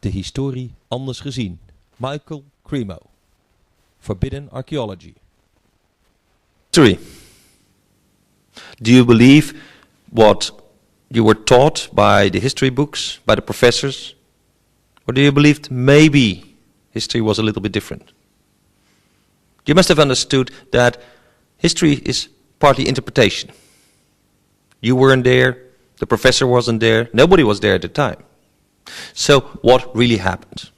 De historie anders gezien. Michael Cremo. Forbidden Archeology. 3. Do you believe what you were taught by the history books, by the professors? Or do you believe maybe history was a little bit different? You must have understood that history is partly interpretation. You weren't there, the professor wasn't there, nobody was there at the time. So what really happened?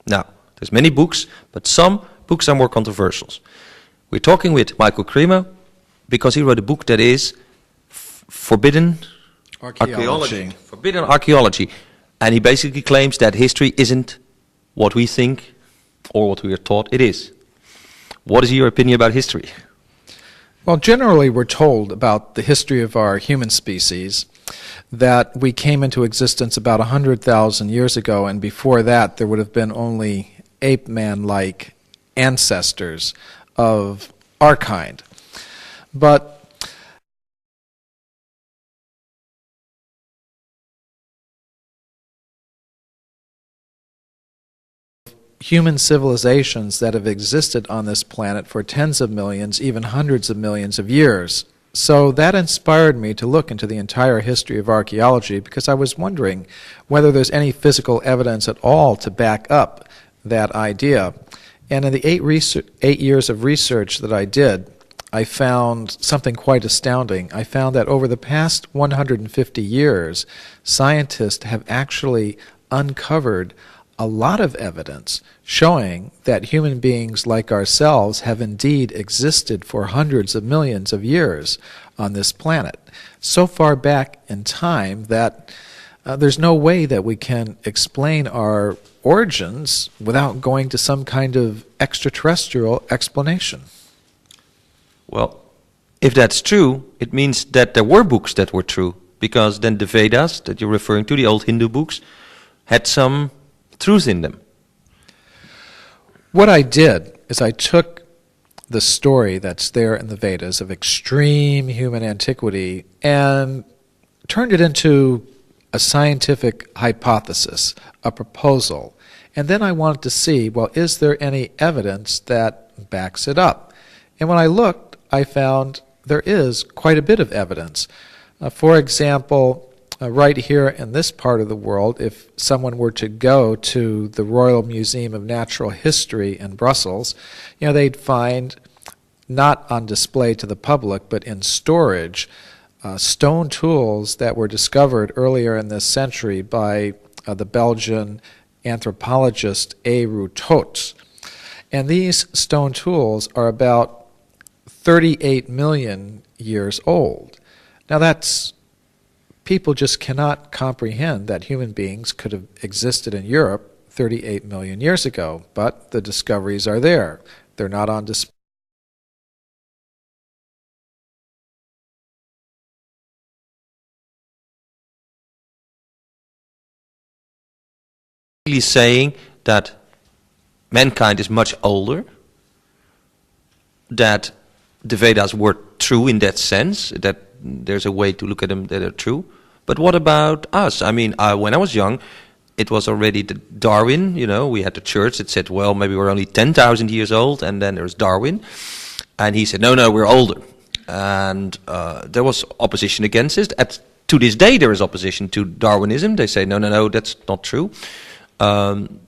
Now, there's many books, but some books are more controversial. We're talking with Michael Cremo because he wrote a book that is Forbidden Archeology. Forbidden Archeology. And he basically claims that history isn't what we think or what we are taught it is. What is your opinion about history? Well, generally we're told about the history of our human species that we came into existence about 100,000 years ago, and before that there would have been only ape-man-like ancestors of our kind. But human civilizations that have existed on this planet for tens of millions, even hundreds of millions of years. So that inspired me to look into the entire history of archaeology because I was wondering whether there's any physical evidence at all to back up that idea. And in the 8 years of research that I did, I found something quite astounding. I found that over the past 150 years, scientists have actually uncovered a lot of evidence showing that human beings like ourselves have indeed existed for hundreds of millions of years on this planet, so far back in time that there's no way that we can explain our origins without going to some kind of extraterrestrial explanation. Well, if that's true, it means that there were books that were true, because then the Vedas, that you're referring to, the old Hindu books, had some truth in them. What I did is I took the story that's there in the Vedas of extreme human antiquity and turned it into a scientific hypothesis, a proposal. And then I wanted to see, well, is there any evidence that backs it up? And when I looked, I found there is quite a bit of evidence. For example, right here in this part of the world, if someone were to go to the Royal Museum of Natural History in Brussels, they'd find, not on display to the public, but in storage, stone tools that were discovered earlier in this century by the Belgian anthropologist A. Routot. And these stone tools are about 38 million years old. Now people just cannot comprehend that human beings could have existed in Europe 38 million years ago, but the discoveries are there. They're not on display. Really saying that mankind is much older, that the Vedas were true in that sense, that there's a way to look at them that are true. But what about us? I mean, when I was young, it was already Darwin, we had the church that said, well, maybe we're only 10,000 years old, and then there's Darwin. And he said, no, we're older. And there was opposition against it. To this day, there is opposition to Darwinism. They say, no, that's not true. And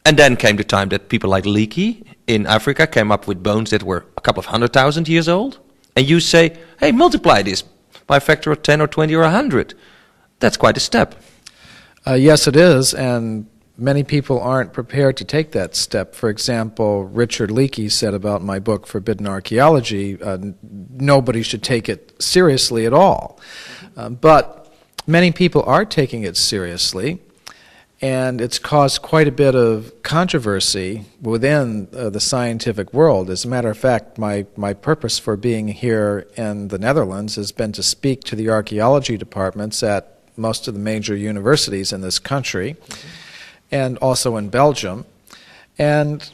then came the time that people like Leakey in Africa came up with bones that were a couple of 100,000 years old. And you say, hey, multiply this by a factor of 10 or 20 or 100. That's quite a step. Yes, it is, and many people aren't prepared to take that step. For example, Richard Leakey said about my book, Forbidden Archeology, nobody should take it seriously at all. But many people are taking it seriously, and it's caused quite a bit of controversy within the scientific world. As a matter of fact, my purpose for being here in the Netherlands has been to speak to the archaeology departments at most of the major universities in this country, and also in Belgium. And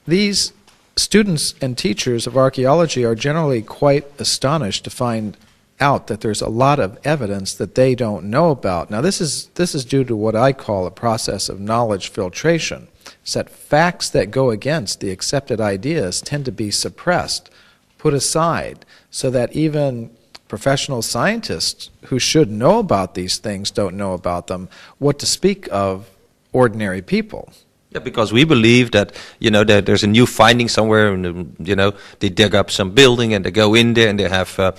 these students and teachers of archaeology are generally quite astonished to find out that there's a lot of evidence that they don't know about. Now, this is due to what I call a process of knowledge filtration. It's that facts that go against the accepted ideas tend to be suppressed, put aside, so that even professional scientists who should know about these things don't know about them, what to speak of ordinary people. Yeah, because we believe that, that there's a new finding somewhere, and, they dig up some building and they go in there and they have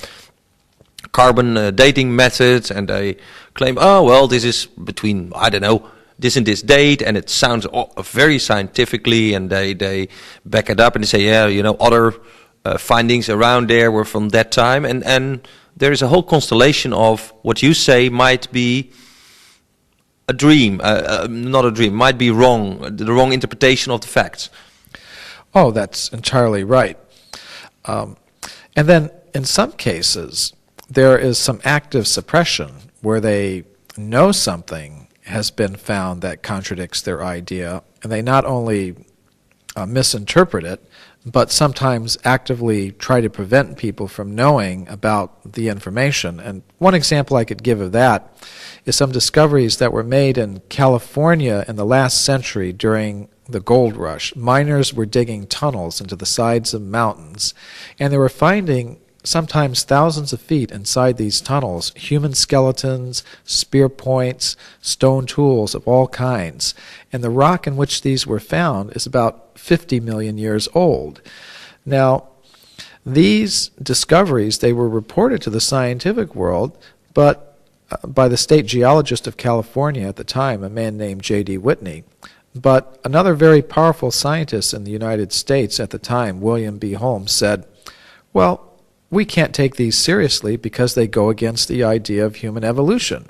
carbon dating methods, and they claim, oh, well, this is between, I don't know, this and this date, and it sounds very scientifically, and they back it up and they say, yeah, other findings around there were from that time, and there is a whole constellation of what you say might be a dream, not a dream, might be wrong, the wrong interpretation of the facts. Oh, that's entirely right. And then in some cases, there is some active suppression where they know something has been found that contradicts their idea, and they not only misinterpret it, but sometimes actively try to prevent people from knowing about the information. And one example I could give of that is some discoveries that were made in California in the last century during the gold rush. Miners were digging tunnels into the sides of mountains, and they were finding sometimes thousands of feet inside these tunnels human skeletons, spear points, stone tools of all kinds. And the rock in which these were found is about 50 million years old. Now, these discoveries, they were reported to the scientific world, but by the state geologist of California at the time, a man named J.D. Whitney. But another very powerful scientist in the United States at the time, William B. Holmes, said, well, we can't take these seriously because they go against the idea of human evolution.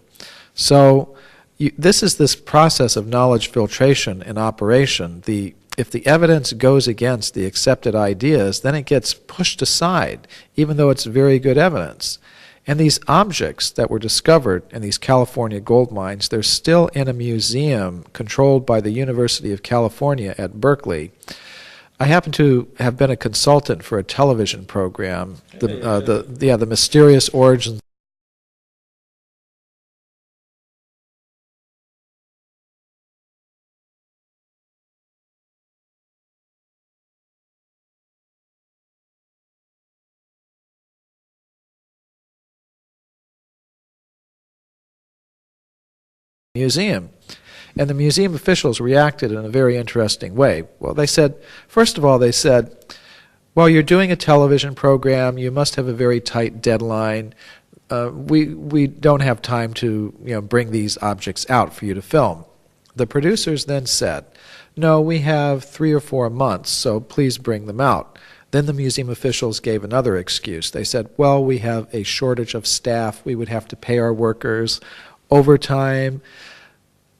So this is this process of knowledge filtration in operation. If the evidence goes against the accepted ideas, then it gets pushed aside, even though it's very good evidence. And these objects that were discovered in these California gold mines, they're still in a museum controlled by the University of California at Berkeley. I happen to have been a consultant for a television program, the Mysterious Origins museum. And the museum officials reacted in a very interesting way. Well, they said, first of all, they said, well, you're doing a television program, you must have a very tight deadline. We don't have time to bring these objects out for you to film. The producers then said, no, we have 3 or 4 months, so please bring them out. Then the museum officials gave another excuse. They said, well, we have a shortage of staff, we would have to pay our workers overtime.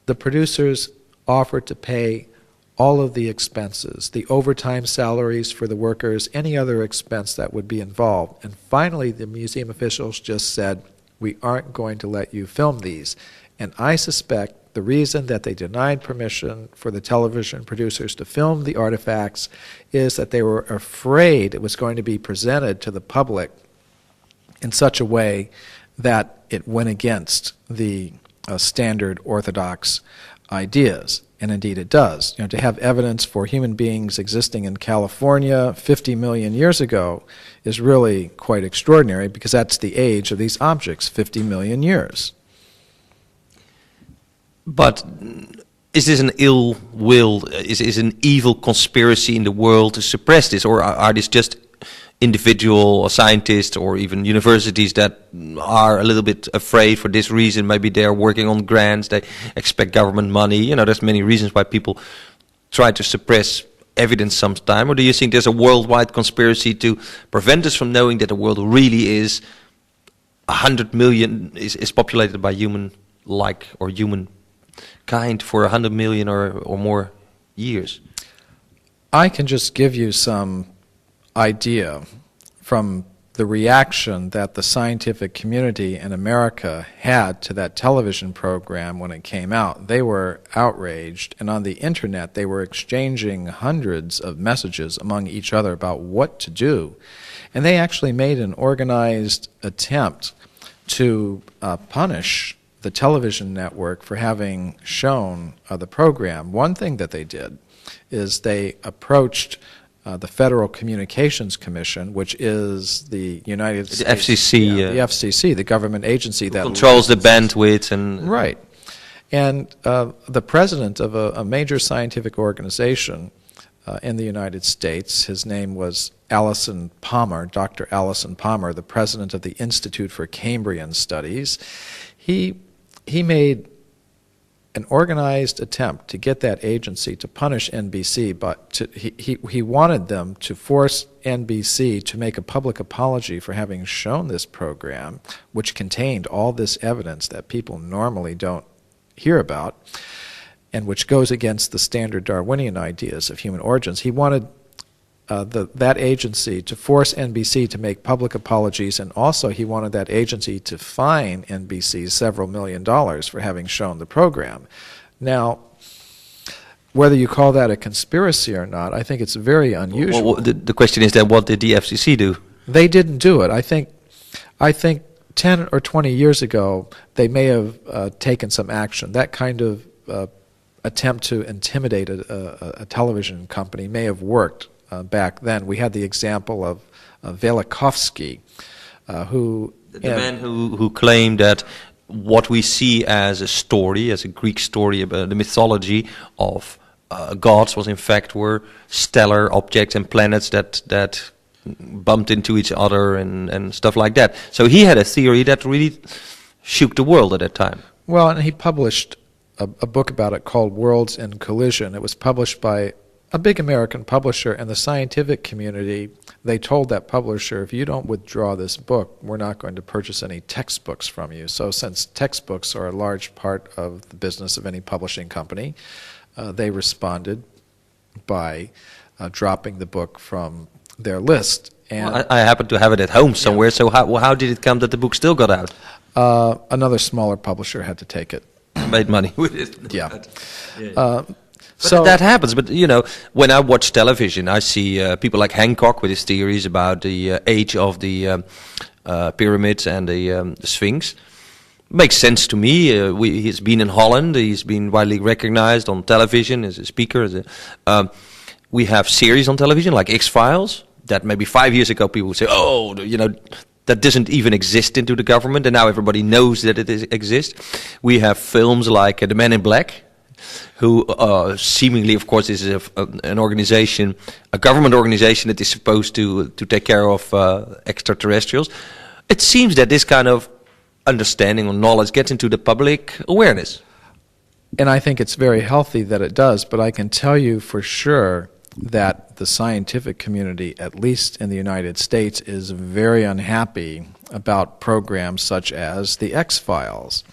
The producers offered to pay all of the expenses, the overtime salaries for the workers, any other expense that would be involved. And finally, the museum officials just said, we aren't going to let you film these. And I suspect the reason that they denied permission for the television producers to film the artifacts is that they were afraid it was going to be presented to the public in such a way that it went against the standard orthodox ideas. And indeed it does. To have evidence for human beings existing in California 50 million years ago is really quite extraordinary, because that's the age of these objects, 50 million years. But is this an ill-willed, is an evil conspiracy in the world to suppress this, or are these just individual scientists or even universities that are a little bit afraid for this reason? Maybe they're working on grants, they expect government money. There's many reasons why people try to suppress evidence sometime. Or do you think there's a worldwide conspiracy to prevent us from knowing that the world really is 100 million, is populated by human-like or humankind for 100 million or more years? I can just give you some idea from the reaction that the scientific community in America had to that television program when it came out. They were outraged, and on the internet they were exchanging hundreds of messages among each other about what to do. And they actually made an organized attempt to punish the television network for having shown the program, one thing that they did is they approached the Federal Communications Commission, which is the United States... FCC. The FCC, the government agency that... Controls the bandwidth and... Right. And the president of a major scientific organization in the United States, his name was Allison Palmer, Dr. Allison Palmer, the president of the Institute for Cambrian Studies. He made an organized attempt to get that agency to punish NBC, but he wanted them to force NBC to make a public apology for having shown this program, which contained all this evidence that people normally don't hear about, and which goes against the standard Darwinian ideas of human origins. He wanted that agency to force NBC to make public apologies, and also he wanted that agency to fine NBC several $1 million for having shown the program. Now, whether you call that a conspiracy or not, I think it's very unusual. Well, the question is then, what did the FCC do? They didn't do it. I think 10 or 20 years ago, they may have taken some action. That kind of attempt to intimidate a television company may have worked back then. We had the example of Velikovsky, who... The man who claimed that what we see as a story, as a Greek story about the mythology of gods were stellar objects and planets that bumped into each other and stuff like that. So he had a theory that really shook the world at that time. Well, and he published a book about it called Worlds in Collision. It was published by a big American publisher, and the scientific community, they told that publisher, if you don't withdraw this book, we're not going to purchase any textbooks from you. So since textbooks are a large part of the business of any publishing company, they responded by dropping the book from their list. And well, I happen to have it at home somewhere, yeah. So how did it come that the book still got out? Another smaller publisher had to take it. Made money with it. Yeah. So that happens, but you know, when I watch television, I see people like Hancock with his theories about the age of the pyramids and the Sphinx. Makes sense to me. He's been in Holland. He's been widely recognized on television as a speaker. We have series on television like X-Files that maybe 5 years ago people would say, oh, you know, that doesn't even exist into the government, and now everybody knows that it exists. We have films like The Man in Black, who seemingly, of course, is an organization, a government organization that is supposed to take care of extraterrestrials. It seems that this kind of understanding or knowledge gets into the public awareness. And I think it's very healthy that it does, but I can tell you for sure that the scientific community, at least in the United States, is very unhappy about programs such as the X-Files.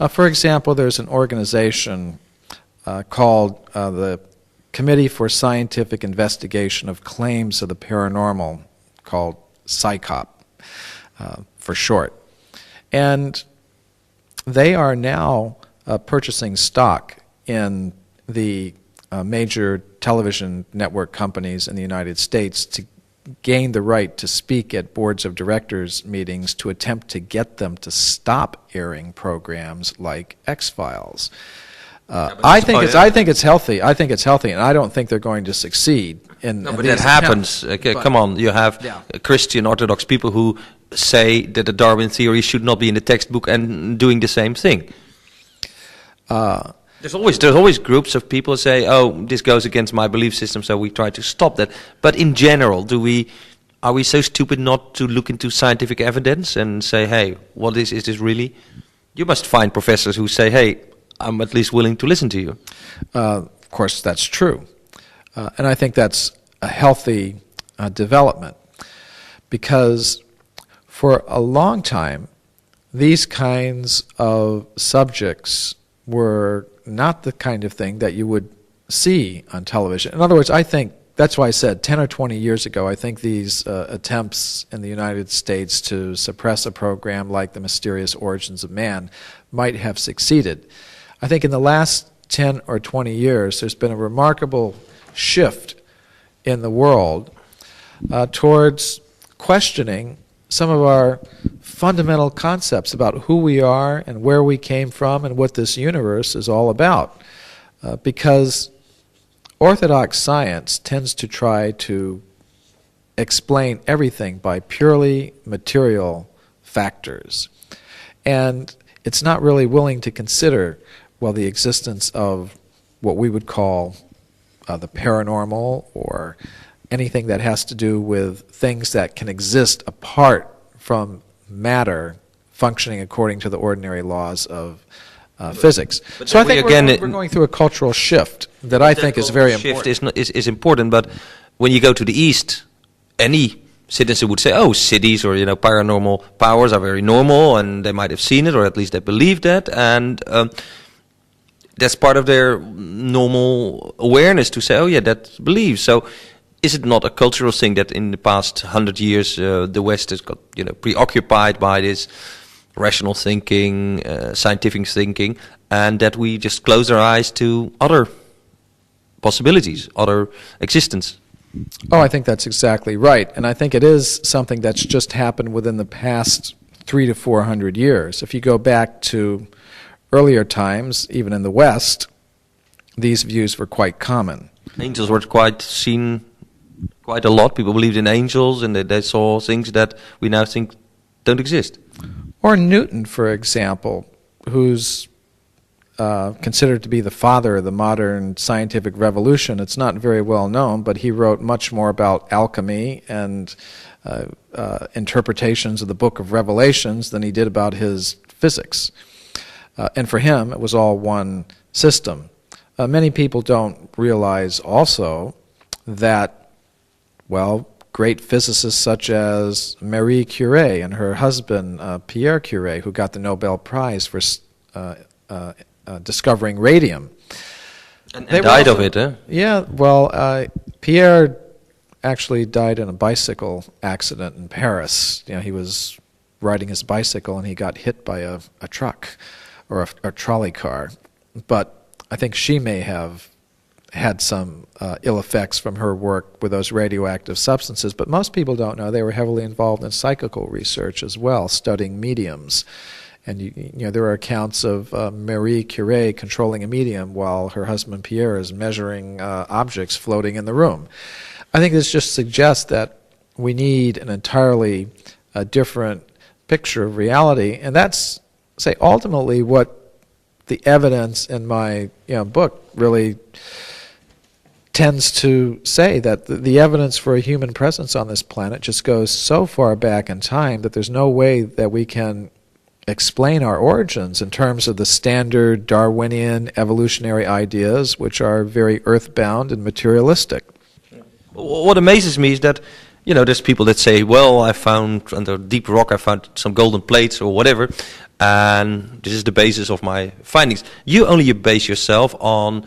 For example, there's an organization called the Committee for Scientific Investigation of Claims of the Paranormal, called CSICOP for short. And they are now purchasing stock in the major television network companies in the United States to gain the right to speak at boards of directors meetings to attempt to get them to stop airing programs like X-Files. I think it's healthy. I think it's healthy, and I don't think they're going to succeed. But that happens. Come on, you have Christian Orthodox people who say that the Darwin theory should not be in the textbook and doing the same thing. There's always groups of people say, oh, this goes against my belief system, so we try to stop that. But in general, are we so stupid not to look into scientific evidence and say, hey, what is this really? You must find professors who say, hey, I'm at least willing to listen to you. Of course, that's true. And I think that's a healthy development, because for a long time, these kinds of subjects were not the kind of thing that you would see on television. In other words, I think, that's why I said 10 or 20 years ago, I think these attempts in the United States to suppress a program like The Mysterious Origins of Man might have succeeded. I think in the last 10 or 20 years, there's been a remarkable shift in the world towards questioning some of our fundamental concepts about who we are and where we came from and what this universe is all about. Because orthodox science tends to try to explain everything by purely material factors. And it's not really willing to consider, well, the existence of what we would call the paranormal, or anything that has to do with things that can exist apart from matter functioning according to the ordinary laws of physics. But so I think we're going through a cultural shift that I think is very important. Shift is important, but when you go to the East, any citizen would say, oh, cities or paranormal powers are very normal, and they might have seen it, or at least they believe that, and that's part of their normal awareness to say, oh yeah, that's belief. So is it not a cultural thing that in the past 100 years the West has got preoccupied by this rational thinking, scientific thinking, and that we just close our eyes to other possibilities, other existence? Oh, I think that's exactly right. And I think it is something that's just happened within the past 300 to 400 years. If you go back to earlier times, even in the West, these views were quite common. Angels were seen quite a lot. People believed in angels, and they saw things that we now think don't exist. Or Newton, for example, who's considered to be the father of the modern scientific revolution. It's not very well known, but he wrote much more about alchemy and interpretations of the book of Revelations than he did about his physics. And for him, it was all one system. Many people don't realize also that, well, great physicists such as Marie Curie and her husband Pierre Curie, who got the Nobel Prize for discovering radium. And died of it, eh? Yeah, well, Pierre actually died in a bicycle accident in Paris. He was riding his bicycle and he got hit by a truck or a trolley car. But I think she may have had some ill effects from her work with those radioactive substances. But most people don't know they were heavily involved in psychical research as well, studying mediums. And there are accounts of Marie Curie controlling a medium while her husband Pierre is measuring objects floating in the room. I think this just suggests that we need an entirely different picture of reality, and that's, say, ultimately what the evidence in my book really tends to say, that the evidence for a human presence on this planet just goes so far back in time that there's no way that we can explain our origins in terms of the standard Darwinian evolutionary ideas, which are very earthbound and materialistic. What amazes me is that, there's people that say, well, I found under deep rock, I found some golden plates or whatever, and this is the basis of my findings. You only base yourself on,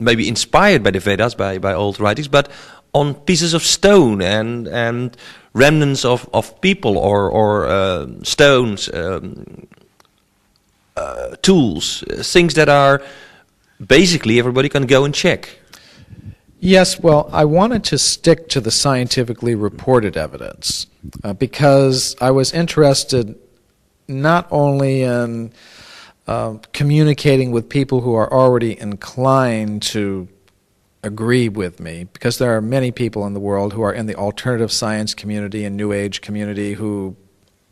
maybe inspired by the Vedas, by old writings, but on pieces of stone and remnants of people or stones, tools, things that are basically everybody can go and check. Yes, well, I wanted to stick to the scientifically reported evidence because I was interested not only in communicating with people who are already inclined to agree with me, because there are many people in the world who are in the alternative science community and New Age community who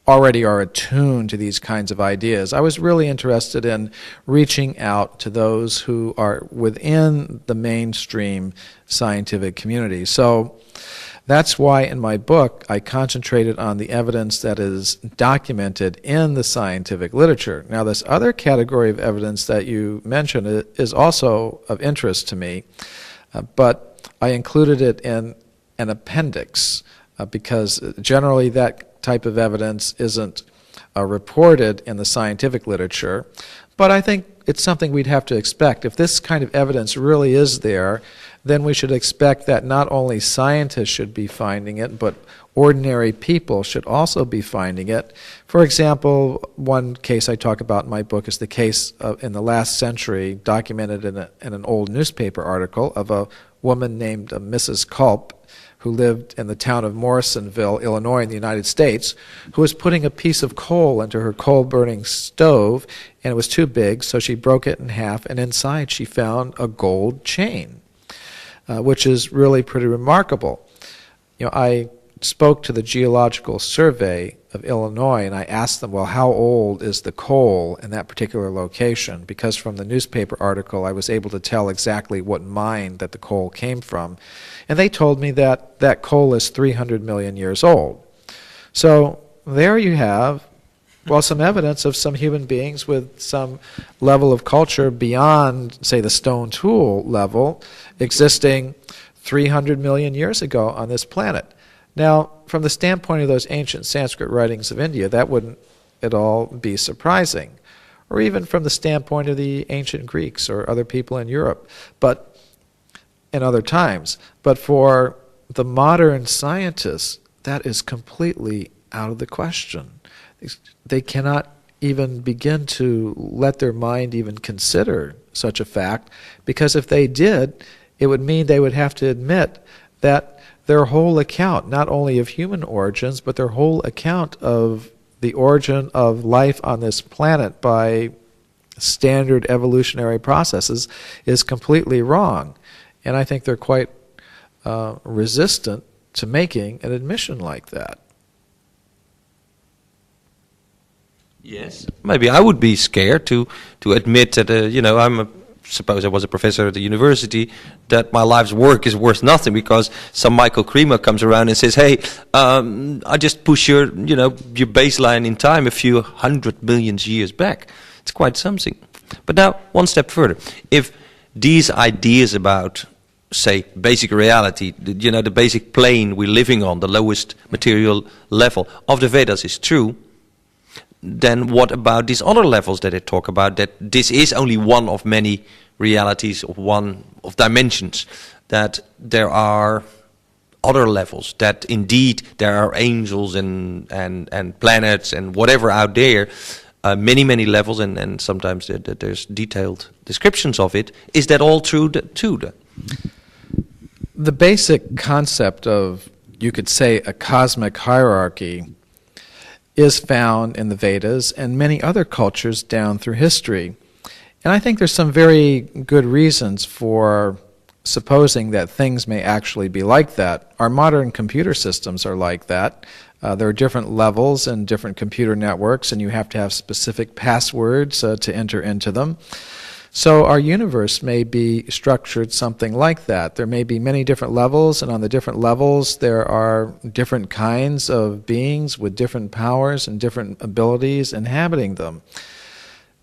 already are attuned to these kinds of ideas. I was really interested in reaching out to those who are within the mainstream scientific community. So that's why in my book I concentrated on the evidence that is documented in the scientific literature. Now, this other category of evidence that you mentioned is also of interest to me, but I included it in an appendix because generally that type of evidence isn't reported in the scientific literature. But I think it's something we'd have to expect. If this kind of evidence really is there, then we should expect that not only scientists should be finding it, but ordinary people should also be finding it. For example, one case I talk about in my book is the case in the last century, documented in an old newspaper article, of a woman named Mrs. Culp, who lived in the town of Morrisonville, Illinois, in the United States, who was putting a piece of coal into her coal-burning stove, and it was too big, so she broke it in half, and inside she found a gold chain, which is really pretty remarkable. I spoke to the Geological Survey of Illinois, and I asked them, well, how old is the coal in that particular location? Because from the newspaper article, I was able to tell exactly what mine that the coal came from. And they told me that that coal is 300 million years old. So there you have, well, some evidence of some human beings with some level of culture beyond, say, the stone tool level, existing 300 million years ago on this planet. Now, from the standpoint of those ancient Sanskrit writings of India, that wouldn't at all be surprising, or even from the standpoint of the ancient Greeks or other people in Europe, but in other times. But for the modern scientists, that is completely out of the question. They cannot even begin to let their mind even consider such a fact, because if they did, it would mean they would have to admit that their whole account, not only of human origins, but their whole account of the origin of life on this planet by standard evolutionary processes, is completely wrong. And I think they're quite resistant to making an admission like that. Yes. Maybe I would be scared to admit that, suppose I was a professor at the university, that my life's work is worth nothing because some Michael Cremo comes around and says, hey, I just push your baseline in time a few 100 million years back. It's quite something. But now, one step further. If these ideas about, say, basic reality, the basic plane we're living on, the lowest material level of the Vedas is true, then what about these other levels that they talk about, that this is only one of many realities, of one of dimensions, that there are other levels, that indeed there are angels and planets and whatever out there, many levels, and sometimes there's detailed descriptions of it. Is that all true too? The basic concept of, you could say, a cosmic hierarchy is found in the Vedas and many other cultures down through history. And I think there's some very good reasons for supposing that things may actually be like that. Our modern computer systems are like that. There are different levels and different computer networks, and you have to have specific passwords to enter into them. So our universe may be structured something like that. There may be many different levels, and on the different levels there are different kinds of beings with different powers and different abilities inhabiting them.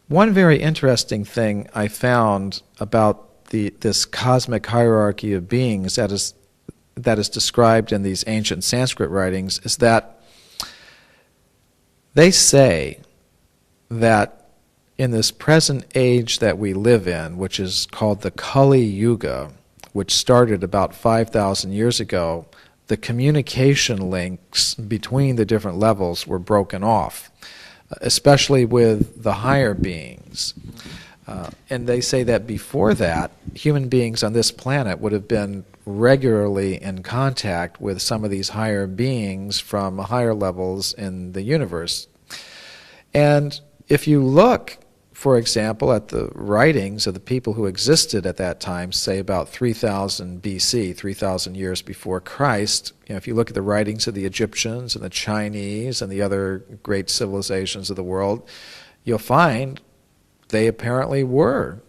One very interesting thing I found about this cosmic hierarchy of beings that is described in these ancient Sanskrit writings is that they say that in this present age that we live in, which is called the Kali Yuga, which started about 5,000 years ago, the communication links between the different levels were broken off, especially with the higher beings. And they say that before that, human beings on this planet would have been regularly in contact with some of these higher beings from higher levels in the universe. And if you look, for example, at the writings of the people who existed at that time, say about 3000 BC, 3,000 years before Christ, if you look at the writings of the Egyptians and the Chinese and the other great civilizations of the world, you'll find they apparently were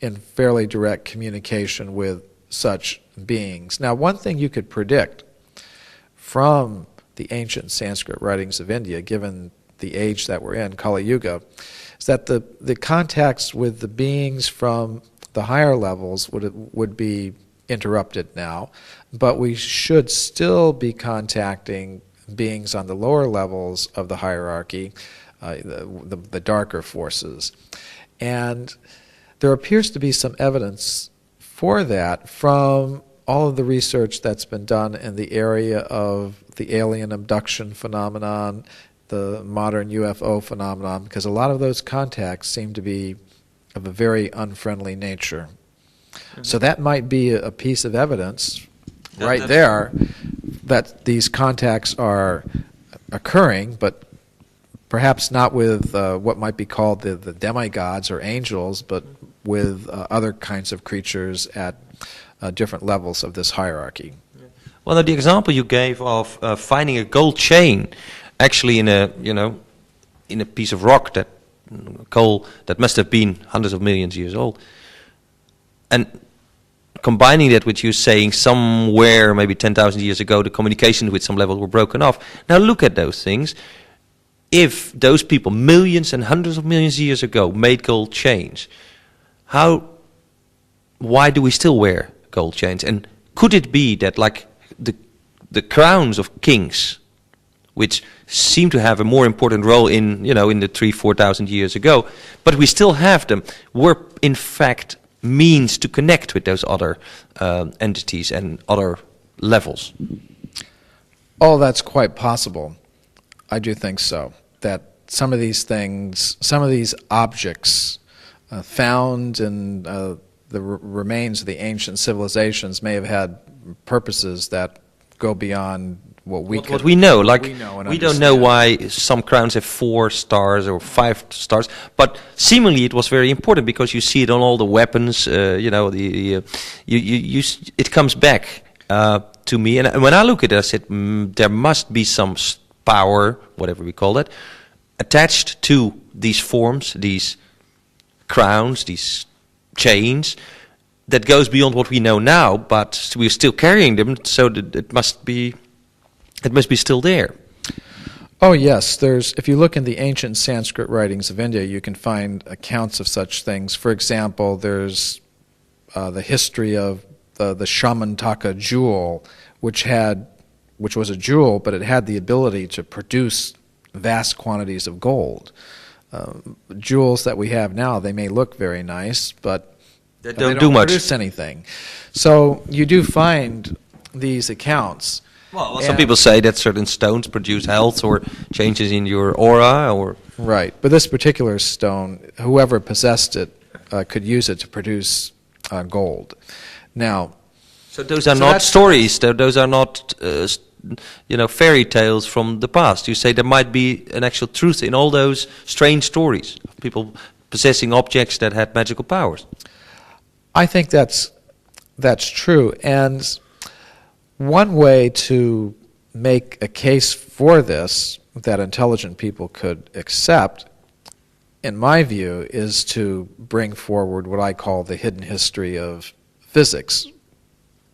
in fairly direct communication with such beings. Now, one thing you could predict from the ancient Sanskrit writings of India, given the age that we're in, Kali Yuga, is that the contacts with the beings from the higher levels would be interrupted now, but we should still be contacting beings on the lower levels of the hierarchy, the darker forces. And there appears to be some evidence for that from all of the research that's been done in the area of the alien abduction phenomenon, the modern UFO phenomenon, because a lot of those contacts seem to be of a very unfriendly nature. Mm-hmm. So that might be a piece of evidence right there that these contacts are occurring, but perhaps not with what might be called the demigods or angels, but with other kinds of creatures at different levels of this hierarchy. Well, now the example you gave of finding a gold chain, actually in a piece of rock, that coal that must have been hundreds of millions of years old, and combining that with you saying somewhere maybe 10,000 years ago the communications with some level were broken off. Now look at those things. If those people millions and hundreds of millions of years ago made gold chains, why do we still wear gold chains? And could it be that, like the crowns of kings, which seem to have a more important role in the 3,000-4,000 years ago, but we still have them, were in fact means to connect with those other entities and other levels? Oh, that's quite possible. I do think so. That some of these things, some of these objects found in the remains of the ancient civilizations may have had purposes that go beyond what we know. Like we don't know understand. why some crowns have 4 stars or 5 stars, but seemingly it was very important because you see it on all the weapons. It comes back to me, and when I look at it, I said there must be some power, whatever we call it, attached to these forms, these crowns, these chains, that goes beyond what we know now, but we're still carrying them, so that it must be still there. Oh yes, if you look in the ancient Sanskrit writings of India, you can find accounts of such things. For example, there's the history of the Shamantaka jewel, which was a jewel, but it had the ability to produce vast quantities of gold. Jewels that we have now, they may look very nice, but they don't do much. produce anything. So you do find these accounts. Well, some people say that certain stones produce health or changes in your aura, or right. But this particular stone, whoever possessed it could use it to produce gold. Now, so those are not stories. Those are not fairy tales from the past. You say there might be an actual truth in all those strange stories of people possessing objects that had magical powers. I think that's true, and one way to make a case for this that intelligent people could accept, in my view, is to bring forward what I call the hidden history of physics.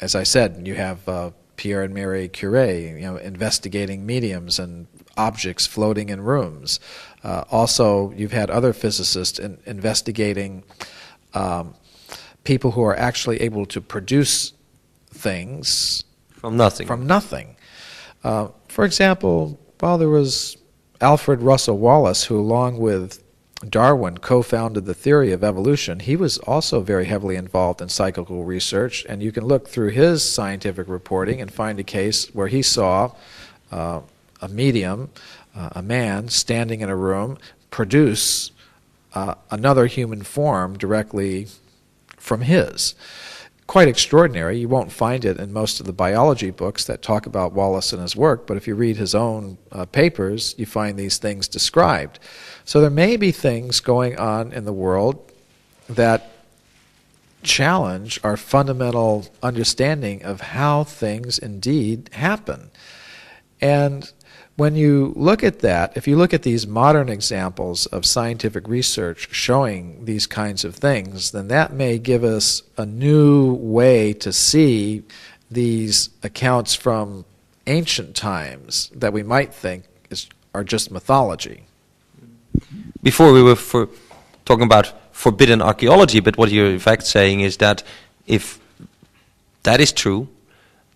As I said, you have Pierre and Marie Curie, investigating mediums and objects floating in rooms. Also, you've had other physicists investigating people who are actually able to produce things from nothing. For example, there was Alfred Russel Wallace, who along with Darwin co-founded the theory of evolution. He was also very heavily involved in psychical research, and you can look through his scientific reporting and find a case where he saw a medium, a man standing in a room, produce another human form directly from his. Quite extraordinary. You won't find it in most of the biology books that talk about Wallace and his work, but if you read his own papers, you find these things described. So there may be things going on in the world that challenge our fundamental understanding of how things indeed happen. And when you look at that, if you look at these modern examples of scientific research showing these kinds of things, then that may give us a new way to see these accounts from ancient times that we might think are just mythology. Before we were talking about forbidden archaeology, but what you're in fact saying is that if that is true,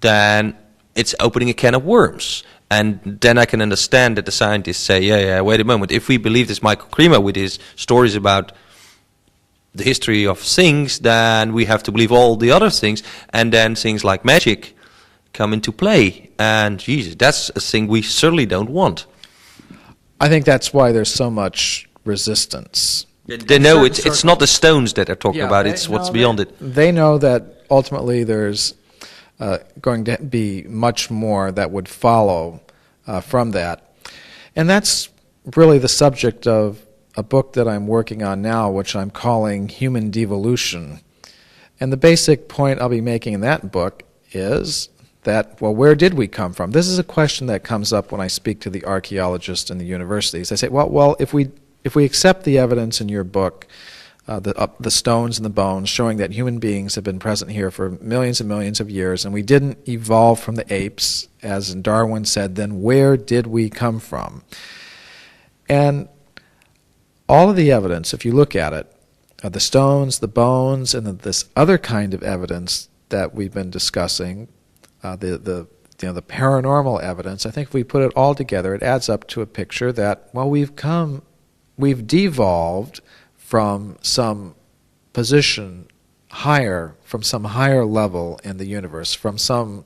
then it's opening a can of worms. And then I can understand that the scientists say, yeah, wait a moment, if we believe this Michael Cremo with his stories about the history of things, then we have to believe all the other things, and then things like magic come into play. And Jesus, that's a thing we certainly don't want. I think that's why there's so much resistance. They know it's not the stones that they're talking about, it's what's beyond it. They know that ultimately there's going to be much more that would follow from that. And that's really the subject of a book that I'm working on now, which I'm calling Human Devolution. And the basic point I'll be making in that book is that, well, where did we come from? This is a question that comes up when I speak to the archaeologists in the universities. I say, well, if we accept the evidence in your book, the stones and the bones showing that human beings have been present here for millions and millions of years, and we didn't evolve from the apes, as Darwin said, then where did we come from? And all of the evidence, if you look at it, the stones, the bones, and this other kind of evidence that we've been discussing, the paranormal evidence, I think if we put it all together, it adds up to a picture that, well, we've devolved from some position higher, from some higher level in the universe, from some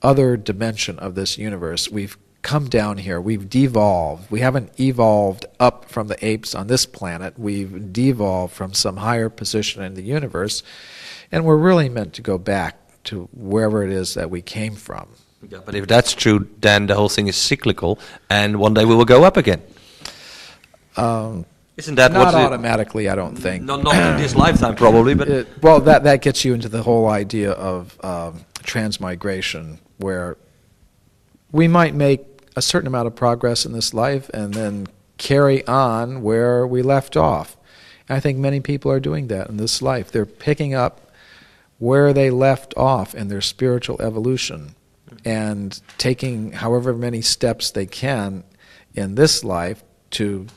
other dimension of this universe. We've come down here, we've devolved. We haven't evolved up from the apes on this planet, we've devolved from some higher position in the universe, and we're really meant to go back to wherever it is that we came from. Yeah, but if that's true, then the whole thing is cyclical, and one day we will go up again. Isn't that not automatically? I don't think. Not in this lifetime, probably. But well, that gets you into the whole idea of transmigration, where we might make a certain amount of progress in this life and then carry on where we left off. And I think many people are doing that in this life. They're picking up where they left off in their spiritual evolution and taking however many steps they can in this life to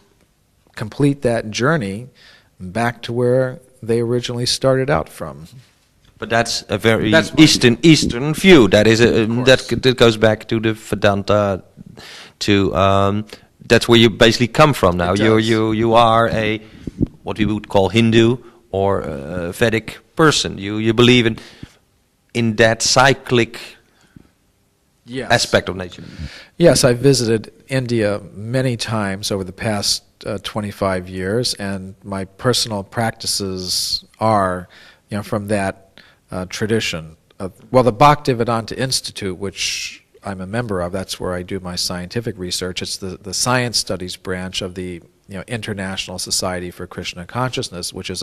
complete that journey back to where they originally started out from. But that's a very Eastern view. That is that goes back to the Vedanta. That's where you basically come from now. You are a what we would call Hindu or Vedic person. You believe in that cyclic aspect of nature. Yes, I've visited India many times over the past 25 years, and my personal practices are, from that tradition. Well, the Bhaktivedanta Institute, which I'm a member of, that's where I do my scientific research. It's the science studies branch of the International Society for Krishna Consciousness, which is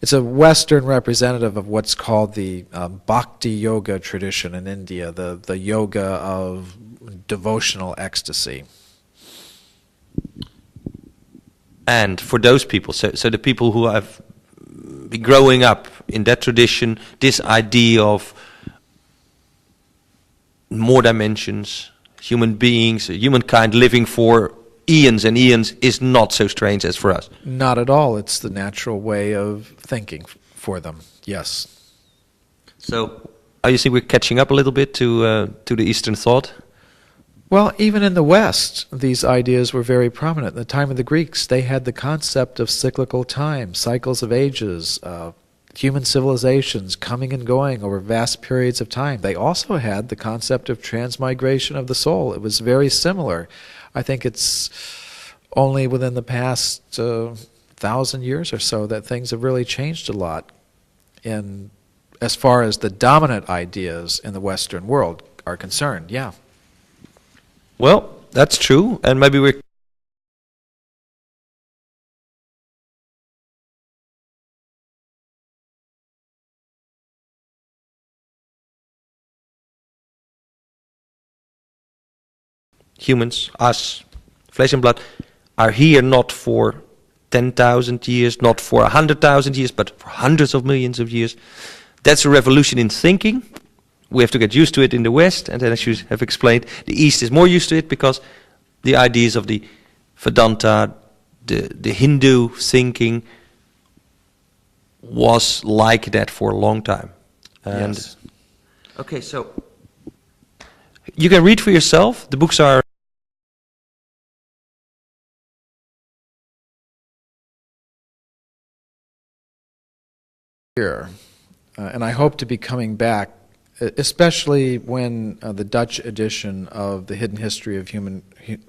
it's a Western representative of what's called the Bhakti Yoga tradition in India, the yoga of devotional ecstasy. And for those people, so the people who have been growing up in that tradition, this idea of more dimensions, human beings, humankind living for eons and eons is not so strange as for us. Not at all. It's the natural way of thinking for them, yes. So, you think we're catching up a little bit to the Eastern thought? Well, even in the West, these ideas were very prominent. In the time of the Greeks, they had the concept of cyclical time, cycles of ages, human civilizations coming and going over vast periods of time. They also had the concept of transmigration of the soul. It was very similar. I think it's only within the past 1,000 years or so that things have really changed a lot in as far as the dominant ideas in the Western world are concerned, yeah. Well, that's true, and maybe we're humans, us, flesh and blood, are here not for 10,000 years, not for 100,000 years, but for hundreds of millions of years. That's a revolution in thinking. We have to get used to it in the West, and then, as you have explained, the East is more used to it because the ideas of the Vedanta, the Hindu thinking was like that for a long time. And yes. Okay, so you can read for yourself. The books are year, and I hope to be coming back, especially when the Dutch edition of The Hidden History of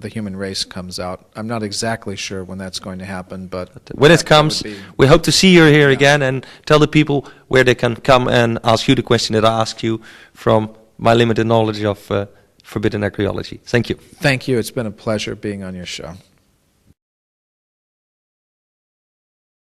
the Human Race comes out. I'm not exactly sure when that's going to happen, but when it comes, we hope to see you here again, and tell the people where they can come and ask you the question that I asked you from my limited knowledge of forbidden archaeology. Thank you. Thank you. It's been a pleasure being on your show.